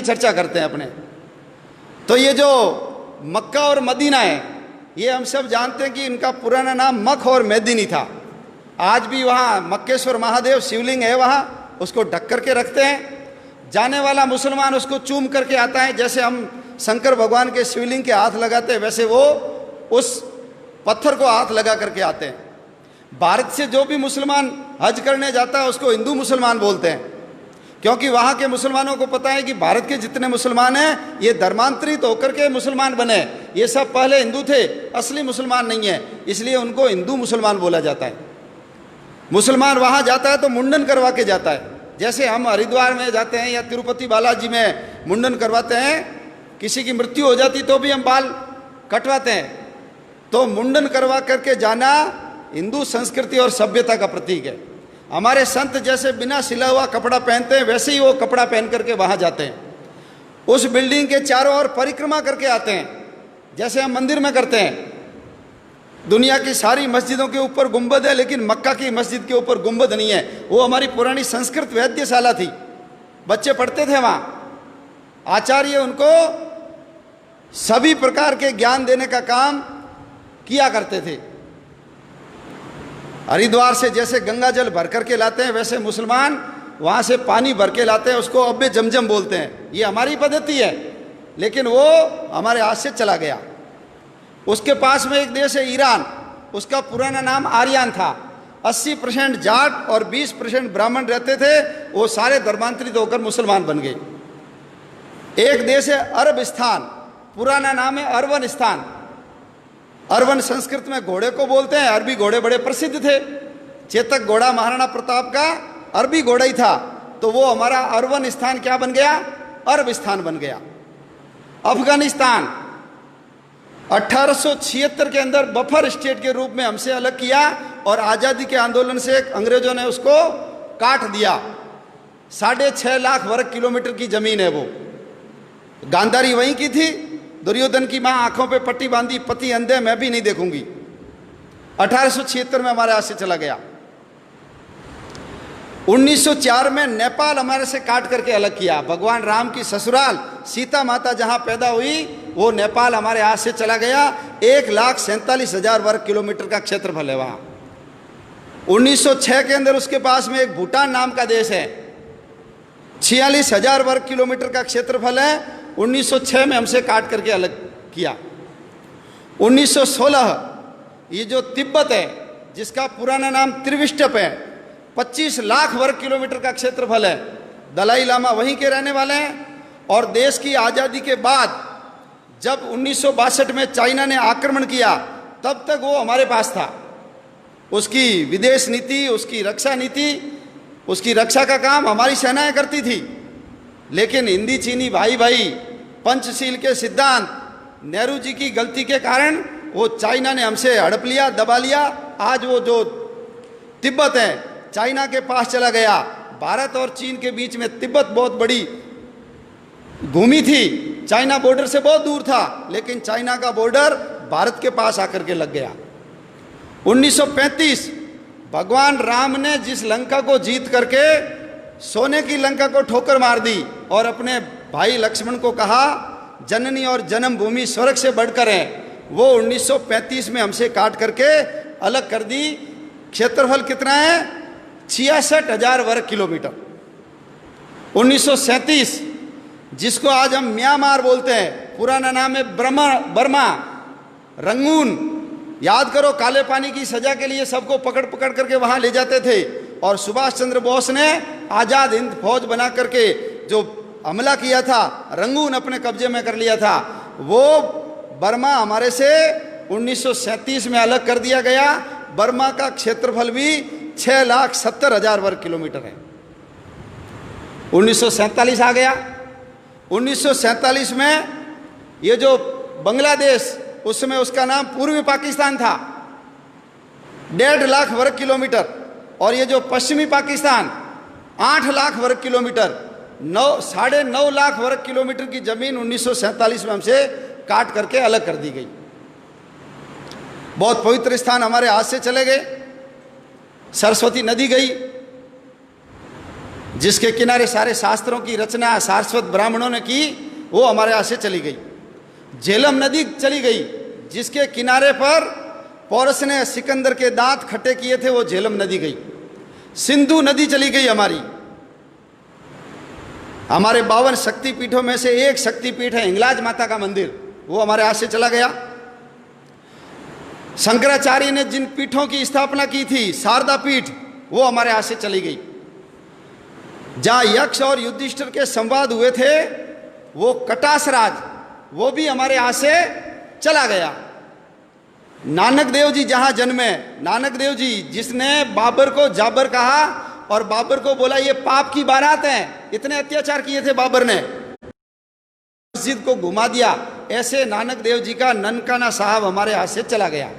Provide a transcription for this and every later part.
चर्चा करते हैं अपने। तो ये जो मक्का और मदीना है, ये हम सब जानते हैं कि इनका पुराना नाम मख और मेदिनी था। आज भी वहाँ मक्केश्वर महादेव शिवलिंग है, वहाँ उसको ढक करके रखते हैं। जाने वाला मुसलमान उसको चूम करके आता है, जैसे हम शंकर भगवान के शिवलिंग के हाथ लगाते हैं वैसे वो उस पत्थर को हाथ लगा करके आते हैं। भारत से जो भी मुसलमान हज करने जाता है उसको हिंदू मुसलमान बोलते हैं, क्योंकि वहाँ के मुसलमानों को पता है कि भारत के जितने मुसलमान हैं ये धर्मांतरित होकर के मुसलमान बने, ये सब पहले हिंदू थे, असली मुसलमान नहीं है, इसलिए उनको हिंदू मुसलमान बोला जाता है। मुसलमान वहाँ जाता है तो मुंडन करवा के जाता है, जैसे हम हरिद्वार में जाते हैं या तिरुपति बालाजी में मुंडन करवाते हैं, किसी की मृत्यु हो जाती तो भी हम बाल कटवाते हैं। तो मुंडन करवा करके जाना हिंदू संस्कृति और सभ्यता का प्रतीक है। हमारे संत जैसे बिना सिला हुआ कपड़ा पहनते हैं वैसे ही वो कपड़ा पहन करके वहाँ जाते हैं, उस बिल्डिंग के चारों ओर परिक्रमा करके आते हैं, जैसे हम मंदिर में करते हैं। दुनिया की सारी मस्जिदों के ऊपर गुंबद है, लेकिन मक्का की मस्जिद के ऊपर गुंबद नहीं है। वो हमारी पुरानी संस्कृत वैद्यशाला थी, बच्चे पढ़ते थे वहाँ। आचार्य उनको सभी प्रकार के ज्ञान देने का काम किया करते थे। हरिद्वार से जैसे गंगा जल भर करके लाते हैं वैसे मुसलमान वहाँ से पानी भर के लाते हैं, उसको अब्बे जमजम बोलते हैं। ये हमारी पद्धति है, लेकिन वो हमारे हाथ से चला गया। उसके पास में एक देश है ईरान, उसका पुराना नाम आर्यन था। 80% जाट और 20% ब्राह्मण रहते थे, वो सारे धर्मांतरित होकर मुसलमान बन गए। एक देश है अरबस्तान, पुराना नाम है अरवनस्तान। अरवन संस्कृत में घोड़े को बोलते हैं, अरबी घोड़े बड़े प्रसिद्ध थे। चेतक घोड़ा महाराणा प्रताप का अरबी घोड़ा ही था, तो वो हमारा अरवनस्तान क्या बन गया, अरबस्तान बन गया। अफगानिस्तान 1876 के अंदर बफर स्टेट के रूप में हमसे अलग किया और आज़ादी के आंदोलन से अंग्रेजों ने उसको काट दिया। 6.5 लाख वर्ग किलोमीटर की जमीन है वो। गांधारी वहीं की थी, दुर्योधन की माँ आंखों पे पट्टी बांधी, पति अंधे, मैं भी नहीं देखूंगी। 1876 में हमारे हाथ से चला गया। 1904 में नेपाल हमारे से काट करके अलग किया। भगवान राम की ससुराल सीता माता जहां पैदा हुई वो नेपाल हमारे हाथ से चला गया। 1,47,000 वर्ग किलोमीटर का क्षेत्रफल है वहां। 1906 के अंदर उसके पास में एक भूटान नाम का देश है, 46,000 वर्ग किलोमीटर का क्षेत्रफल है। 1906 में हमसे काट करके अलग किया। 1916 ये जो तिब्बत है, जिसका पुराना नाम त्रिविष्टप है, 25 लाख वर्ग किलोमीटर का क्षेत्रफल है। दलाई लामा वहीं के रहने वाले हैं। और देश की आज़ादी के बाद जब 1962 में चाइना ने आक्रमण किया, तब तक वो हमारे पास था। उसकी विदेश नीति, उसकी रक्षा नीति, उसकी रक्षा का काम हमारी सेनाएं करती थी। लेकिन हिंदी चीनी भाई भाई पंचशील के सिद्धांत, नेहरू जी की गलती के कारण वो चाइना ने हमसे हड़प लिया, दबा लिया। आज वो जो तिब्बत है चाइना के पास चला गया। भारत और चीन के बीच में तिब्बत बहुत बड़ी भूमि थी, चाइना बॉर्डर से बहुत दूर था, लेकिन चाइना का बॉर्डर भारत के पास आकर के लग गया। 1935 भगवान राम ने जिस लंका को जीत करके सोने की लंका को ठोकर मार दी और अपने भाई लक्ष्मण को कहा जननी और जन्मभूमि स्वर्ग से बढ़कर है, वो 1935 में हमसे काट करके अलग कर दी। क्षेत्रफल कितना है, 66,000 वर्ग किलोमीटर। 1937 जिसको आज हम म्यांमार बोलते हैं, पुराना नाम है बर्मा, रंगून। याद करो, काले पानी की सजा के लिए सबको पकड़ पकड़ करके वहां ले जाते थे और सुभाष चंद्र बोस ने आजाद हिंद फौज बना करके जो हमला किया था, रंगून अपने कब्जे में कर लिया था। वो बर्मा हमारे से 1937 में अलग कर दिया गया। बर्मा का क्षेत्रफल भी 6,70,000 वर्ग किलोमीटर है। 1947 आ गया। 1947 में ये जो बांग्लादेश, उस समय उसका नाम पूर्वी पाकिस्तान था, 1.5 लाख वर्ग किलोमीटर। और ये जो पश्चिमी पाकिस्तान 8 लाख वर्ग किलोमीटर, 9.5 लाख वर्ग किलोमीटर की जमीन 1947 में हमसे काट करके अलग कर दी गई। बहुत पवित्र स्थान हमारे हाथ से चले गए। सरस्वती नदी गई, जिसके किनारे सारे शास्त्रों की रचना सारस्वत ब्राह्मणों ने की, वो हमारे यहाँ से चली गई। झेलम नदी चली गई, जिसके किनारे पर पौरस ने सिकंदर के दांत खट्टे किए थे, वो झेलम नदी गई। सिंधु नदी चली गई हमारी। हमारे 52 शक्तिपीठों में से एक शक्तिपीठ है हिंगलाज माता का मंदिर, वो हमारे हाथ से चला गया। शंकराचार्य ने जिन पीठों की स्थापना की थी, शारदा पीठ, वो हमारे हाथ से चली गई। जहां यक्ष और युधिष्ठिर के संवाद हुए थे, वो कटासराज, वो भी हमारे हाथ से चला गया। नानक देव जी जहां जन्मे, नानक देव जी जिसने बाबर को जाबर कहा और बाबर को बोला ये पाप की बारात है, इतने अत्याचार किए थे बाबर ने, मस्जिद को घुमा दिया, ऐसे नानक देव जी का ननकाना साहब हमारे हाथ से चला गया।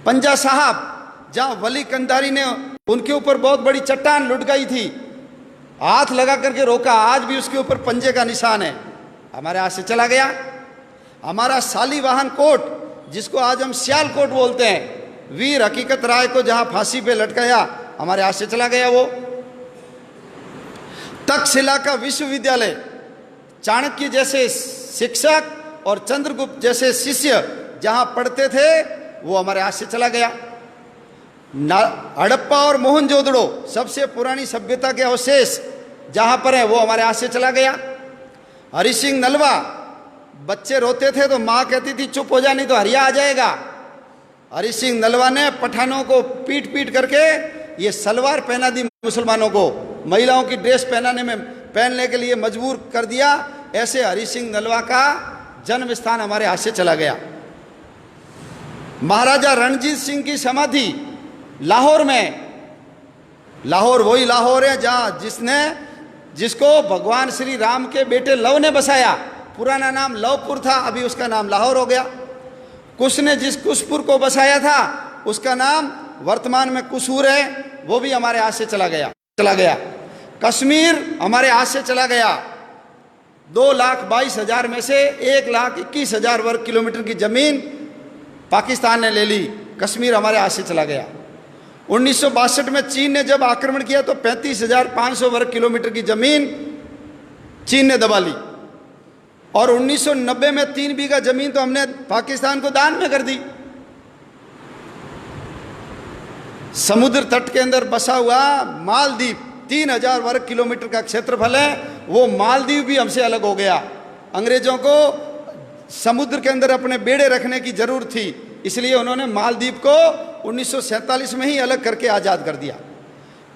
पंजा साहब, जहां वली कंधारी ने उनके ऊपर बहुत बड़ी चट्टान लुढ़काई थी, हाथ लगा करके रोका, आज भी उसके ऊपर पंजे का निशान है, हमारे हाथ से चला गया। हमारा शालीवाहन कोट, जिसको आज हम सियालकोट बोलते हैं, वीर हकीकत राय को जहां फांसी पे लटकाया, हमारे हाथ से चला गया वो। तक्षशिला का विश्वविद्यालय, चाणक्य जैसे शिक्षक और चंद्रगुप्त जैसे शिष्य जहां पढ़ते थे, वो हमारे हाथ से चला गया। हड़प्पा और मोहनजोदड़ो, सबसे पुरानी सभ्यता के अवशेष जहां पर है, वो हमारे हाथ से चला गया। हरि सिंह नलवा, बच्चे रोते थे तो माँ कहती थी चुप हो जा नहीं तो हरिया आ जाएगा। हरि सिंह नलवा ने पठानों को पीट पीट करके ये सलवार पहना दी, मुसलमानों को महिलाओं की ड्रेस पहनने के लिए मजबूर कर दिया। ऐसे हरि सिंह नलवा का जन्म स्थान हमारे हाथ से चला गया। महाराजा रणजीत सिंह की समाधि लाहौर में, लाहौर वही लाहौर है जहाँ जिसको भगवान श्री राम के बेटे लव ने बसाया। पुराना नाम लवपुर था, अभी उसका नाम लाहौर हो गया। कुश ने जिस कुशपुर को बसाया था, उसका नाम वर्तमान में कुसूर है, वो भी हमारे हाथ से चला गया। कश्मीर हमारे हाथ से चला गया। 2,22,000 में से 1,21,000 वर्ग किलोमीटर की जमीन पाकिस्तान ने ले ली, कश्मीर हमारे हाथ से चला गया। 1962 में चीन ने जब आक्रमण किया तो 35,500 वर्ग किलोमीटर की जमीन चीन ने दबा ली। और 1990 में 3 बीघा जमीन तो हमने पाकिस्तान को दान में कर दी। समुद्र तट के अंदर बसा हुआ मालदीव 3,000 वर्ग किलोमीटर का क्षेत्रफल है, वो मालदीव भी हमसे अलग हो गया। अंग्रेजों को समुद्र के अंदर अपने बेड़े रखने की जरूरत थी, इसलिए उन्होंने मालदीव को 1947 में ही अलग करके आज़ाद कर दिया।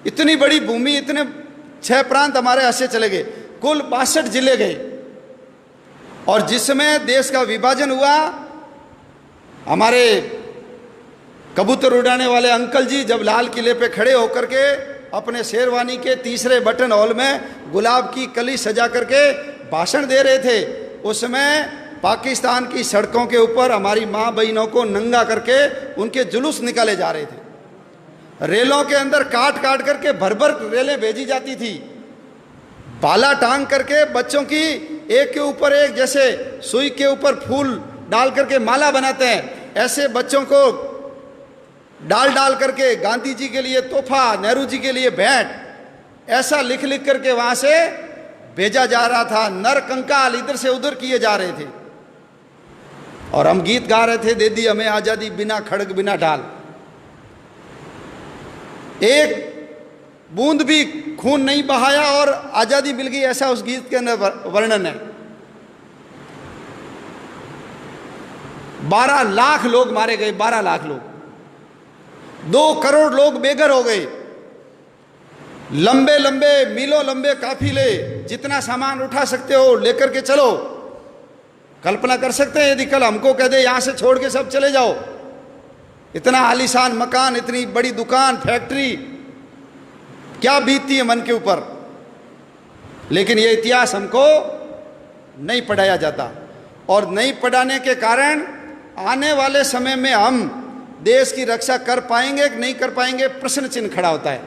इतनी बड़ी भूमि, इतने 6 प्रांत हमारे हाथ से चले गए, कुल 62 जिले गए। और जिस समय देश का विभाजन हुआ, हमारे कबूतर उड़ाने वाले अंकल जी जब लाल किले पे खड़े होकर के अपने शेरवानी के तीसरे बटन हॉल में गुलाब की कली सजा करके भाषण दे रहे थे, उस समय पाकिस्तान की सड़कों के ऊपर हमारी माँ बहनों को नंगा करके उनके जुलूस निकाले जा रहे थे। रेलों के अंदर काट काट करके भर भर रेलें भेजी जाती थी। भाला टांग करके बच्चों की एक के ऊपर एक, जैसे सुई के ऊपर फूल डाल करके माला बनाते हैं, ऐसे बच्चों को डाल डाल करके गांधी जी के लिए तोहफा, नेहरू जी के लिए भेंट, ऐसा लिख लिख करके वहां से भेजा जा रहा था। नर कंकाल इधर से उधर किए जा रहे थे और हम गीत गा रहे थे, दे दी हमें आजादी बिना खड़ग बिना ढाल। एक बूंद भी खून नहीं बहाया और आजादी मिल गई, ऐसा उस गीत के अंदर वर्णन है। 12 लाख लोग मारे गए, 12 लाख लोग, 2 करोड़ लोग बेघर हो गए। लंबे लंबे मीलों लंबे काफिले, जितना सामान उठा सकते हो लेकर के चलो। कल्पना कर सकते हैं यदि कल हमको कह दे यहां से छोड़ के सब चले जाओ, इतना आलीशान मकान, इतनी बड़ी दुकान, फैक्ट्री, क्या बीतती है मन के ऊपर। लेकिन ये इतिहास हमको नहीं पढ़ाया जाता, और नहीं पढ़ाने के कारण आने वाले समय में हम देश की रक्षा कर पाएंगे कि नहीं कर पाएंगे, प्रश्न चिन्ह खड़ा होता है।